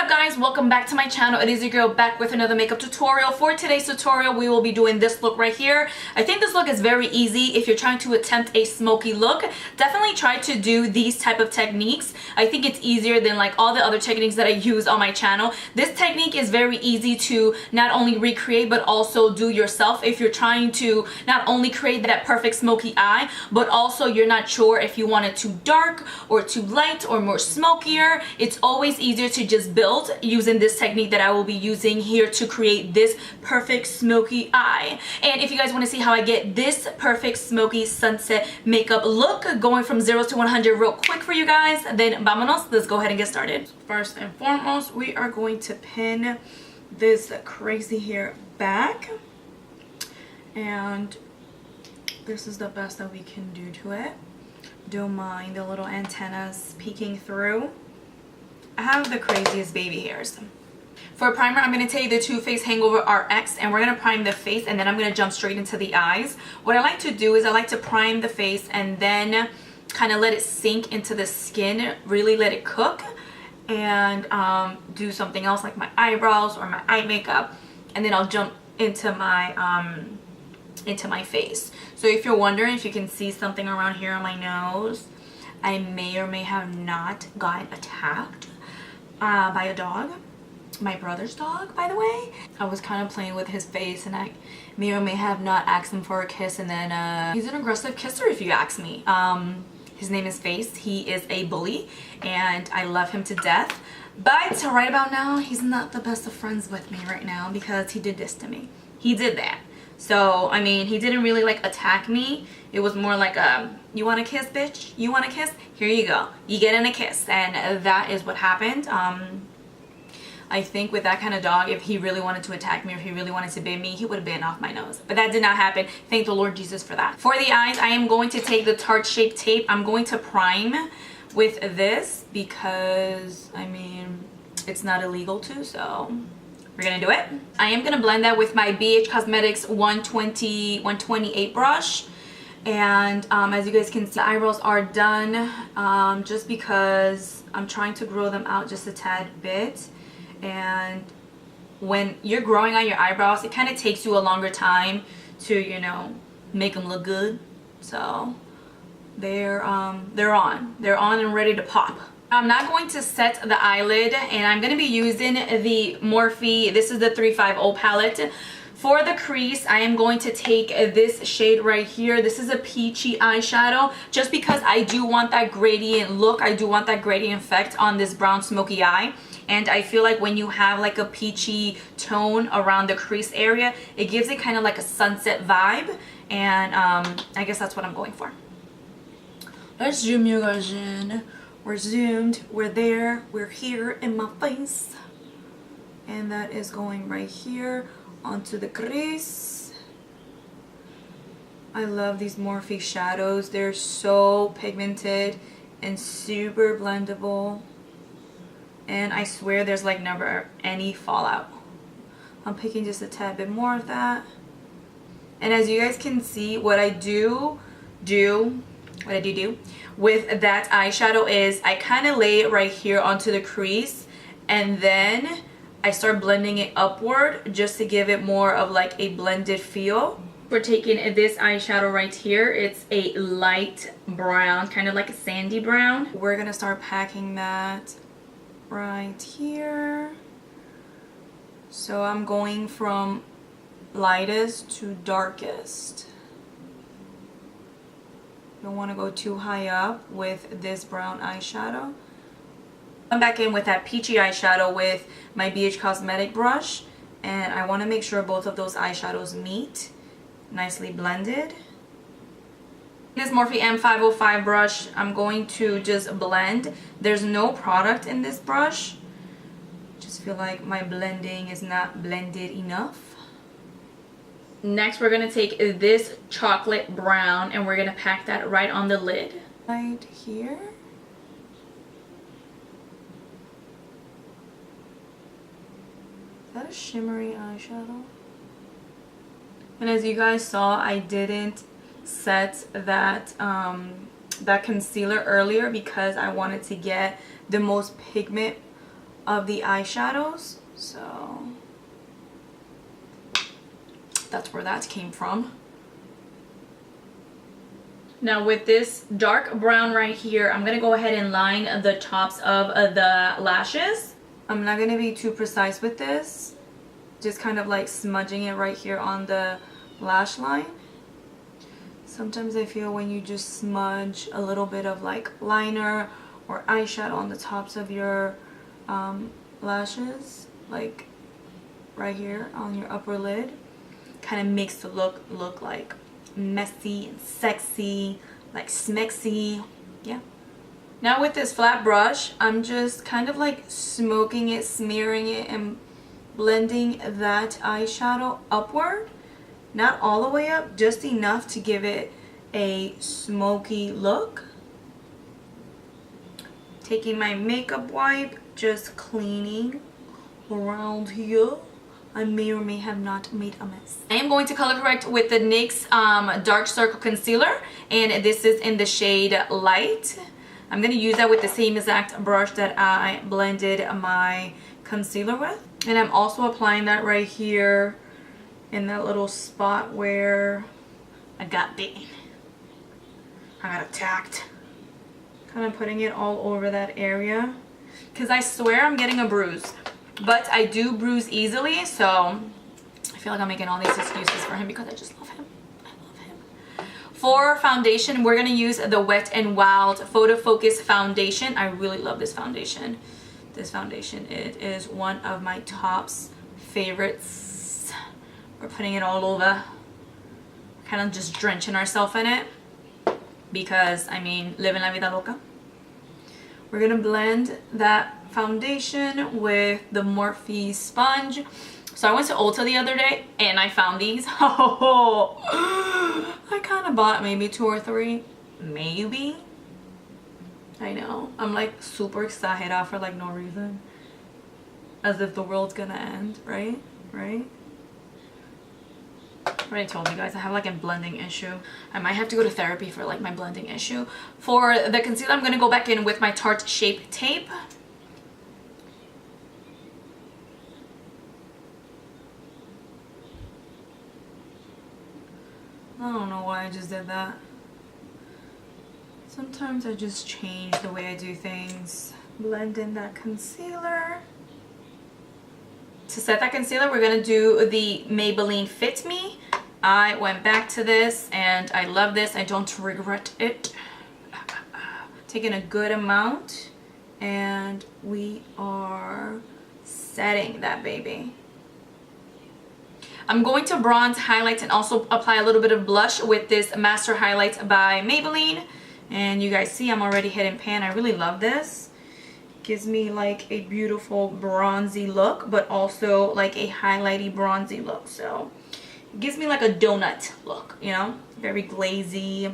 up guys, welcome back to my channel. It is your girl back with another makeup tutorial. For today's tutorial we will be doing this look right here. I think this look is very easy if you're trying to attempt a smoky look. Definitely try to do these type of techniques. I think it's easier than like all the other techniques that I use on my channel. This technique is very easy to not only recreate but also do yourself if you're trying to not only create that perfect smoky eye, but also you're not sure if you want it too dark or too light or more smokier. It's always easier to just build using this technique that I will be using here to create this perfect smoky eye. And if you guys want to see how I get this perfect smoky sunset makeup look going from 0 to 100 real quick for you guys, then vamonos, let's go ahead and get started. First and foremost, we are going to pin this crazy hair back, and this is the best that we can do to it. Don't mind the little antennas peeking through. I have the craziest baby hairs. For a primer, I'm going to take the Too Faced Hangover RX and we're going to prime the face, and then I'm going to jump straight into the eyes. What I like to do is I like to prime the face and then kind of let it sink into the skin, really let it cook, and do something else like my eyebrows or my eye makeup, and then I'll jump into my face. So if you're wondering if you can see something around here on my nose, I may or may have not gotten attacked by a dog. My brother's dog, by the way. I was kind of playing with his face and I may or may have not asked him for a kiss, and then he's an aggressive kisser if you ask me. His name is Face. He is a bully and I love him to death, but right about now he's not the best of friends with me right now because he did this to me. He did that. So, I mean, he didn't really like attack me. It was more like you want a kiss, bitch? You want a kiss? Here you go. You get in a kiss. And that is what happened. I think with that kind of dog, if he really wanted to attack me or if he really wanted to bite me, he would have bitten off my nose. But that did not happen. Thank the Lord Jesus for that. For the eyes, I am going to take the Tarte Shape Tape. I'm going to prime with this because, I mean, it's not illegal to, so we're gonna do it. I am gonna blend that with my BH Cosmetics 128 brush. And as you guys can see, the eyebrows are done just because I'm trying to grow them out just a tad bit. And when you're growing out your eyebrows, it kind of takes you a longer time to, you know, make them look good. So they're on and ready to pop. I'm not going to set the eyelid, and I'm going to be using the Morphe. This is the 350 palette. For the crease, I am going to take this shade right here. This is a peachy eyeshadow just because I do want that gradient look. I do want that gradient effect on this brown smoky eye. And I feel like when you have like a peachy tone around the crease area, it gives it kind of like a sunset vibe. And I guess that's what I'm going for. Let's zoom you guys in. We're zoomed, we're there, we're here in my face. And that is going right here onto the crease. I love these Morphe shadows. They're so pigmented and super blendable. And I swear there's like never any fallout. I'm picking just a tad bit more of that. And as you guys can see, what I do with that eyeshadow is I kind of lay it right here onto the crease, and then I start blending it upward just to give it more of like a blended feel. We're taking this eyeshadow right here. It's a light brown, kind of like a sandy brown. We're gonna start packing that right here. So I'm going from lightest to darkest. Don't want to go too high up with this brown eyeshadow. I'm back in with that peachy eyeshadow with my BH Cosmetic brush, and I want to make sure both of those eyeshadows meet, nicely blended. This Morphe M505 brush, I'm going to just blend. There's no product in this brush. Just feel like my blending is not blended enough. Next, we're going to take this chocolate brown and we're going to pack that right on the lid. Right here. Is that a shimmery eyeshadow? And as you guys saw, I didn't set that that concealer earlier because I wanted to get the most pigment of the eyeshadows. So that's where that came from. Now with this dark brown right here, I'm gonna go ahead and line the tops of the lashes. I'm not gonna be too precise with this, just kind of like smudging it right here on the lash line. Sometimes I feel when you just smudge a little bit of like liner or eyeshadow on the tops of your lashes, like right here on your upper lid, kind of makes the look like messy and sexy, like smexy. Yeah. Now with this flat brush, I'm just kind of like smoking it, smearing it, and blending that eyeshadow upward. Not all the way up, just enough to give it a smoky look. Taking my makeup wipe, just cleaning around here. I may or may have not made a mess. I am going to color correct with the NYX Dark Circle Concealer, and this is in the shade Light. I'm going to use that with the same exact brush that I blended my concealer with. And I'm also applying that right here in that little spot where I got bitten. I got attacked. Kind of putting it all over that area, because I swear I'm getting a bruise. But I do bruise easily, so I feel like I'm making all these excuses for him because I just love him. I love him. For foundation, we're going to use the Wet n Wild Photo Focus Foundation. I really love this foundation. This foundation, it is one of my top's favorites. We're putting it all over. Kind of just drenching ourselves in it. Because, I mean, living la vida loca. We're going to blend that foundation with the Morphe sponge. So I went to Ulta the other day and I found these. Oh, I kind of bought maybe 2 or 3, maybe. I know, I'm like super excited for like no reason, as if the world's gonna end, right? I already told you guys I have like a blending issue. I might have to go to therapy for like my blending issue. For the concealer, I'm gonna go back in with my Tarte Shape Tape. I don't know why I just did that. Sometimes I just change the way I do things. Blend in that concealer. To set that concealer, we're going to do the Maybelline Fit Me. I went back to this and I love this. I don't regret it. Taking a good amount and we are setting that baby. I'm going to bronze, highlight, and also apply a little bit of blush with this Master Highlights by Maybelline. And you guys see I'm already hidden pan. I really love this. Gives me like a beautiful bronzy look, but also like a highlighty bronzy look. So it gives me like a donut look, you know, very glazy.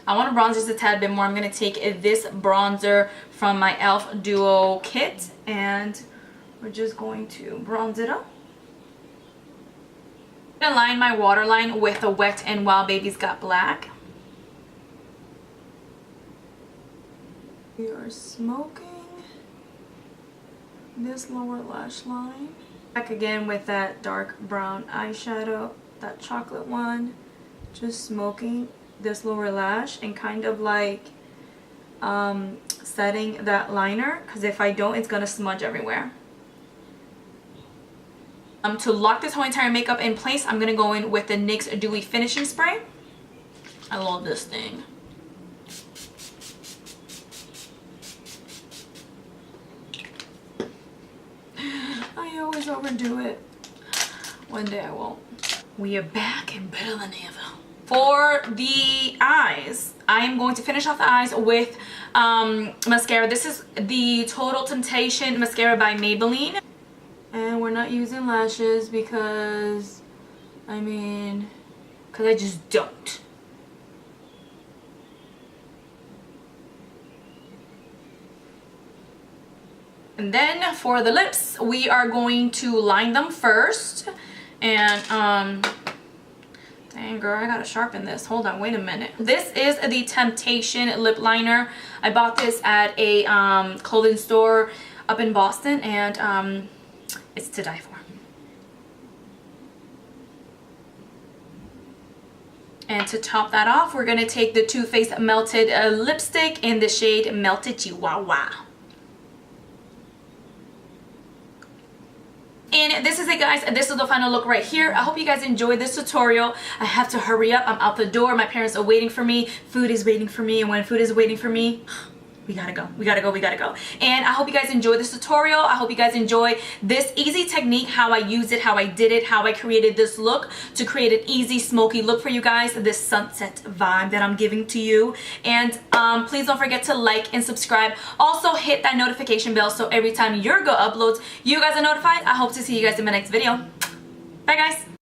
I want to bronze just a tad bit more. I'm going to take this bronzer from my e.l.f. Duo kit and we're just going to bronze it up. I'm going to line my waterline with the Wet n Wild Baby's Got Black. We are smoking this lower lash line. Back again with that dark brown eyeshadow, that chocolate one. Just smoking this lower lash and kind of like setting that liner, because if I don't, it's gonna smudge everywhere. To lock this whole entire makeup in place, I'm gonna go in with the NYX Dewy Finishing Spray. I love this thing. I always overdo it. One day I won't. We are back and better than ever. For the eyes, I am going to finish off the eyes with mascara. This is the Total Temptation mascara by Maybelline. And we're not using lashes because, I mean, because I just don't. And then for the lips, we are going to line them first. And, dang girl, I gotta sharpen this. Hold on, wait a minute. This is the Temptation lip liner. I bought this at a clothing store. up in Boston, and it's to die for. And to top that off, we're going to take the Too Faced Melted Lipstick in the shade Melted Chihuahua. And this is it, guys. This is the final look right here. I hope you guys enjoyed this tutorial. I have to hurry up. I'm out the door. My parents are waiting for me. Food is waiting for me. And when food is waiting for me, we gotta go. We gotta go. We gotta go. And I hope you guys enjoyed this tutorial. I hope you guys enjoy this easy technique, how I used it, how I did it, how I created this look to create an easy smoky look for you guys, this sunset vibe that I'm giving to you. And please don't forget to like and subscribe. Also hit that notification bell so every time your girl uploads, you guys are notified. I hope to see you guys in my next video. Bye, guys.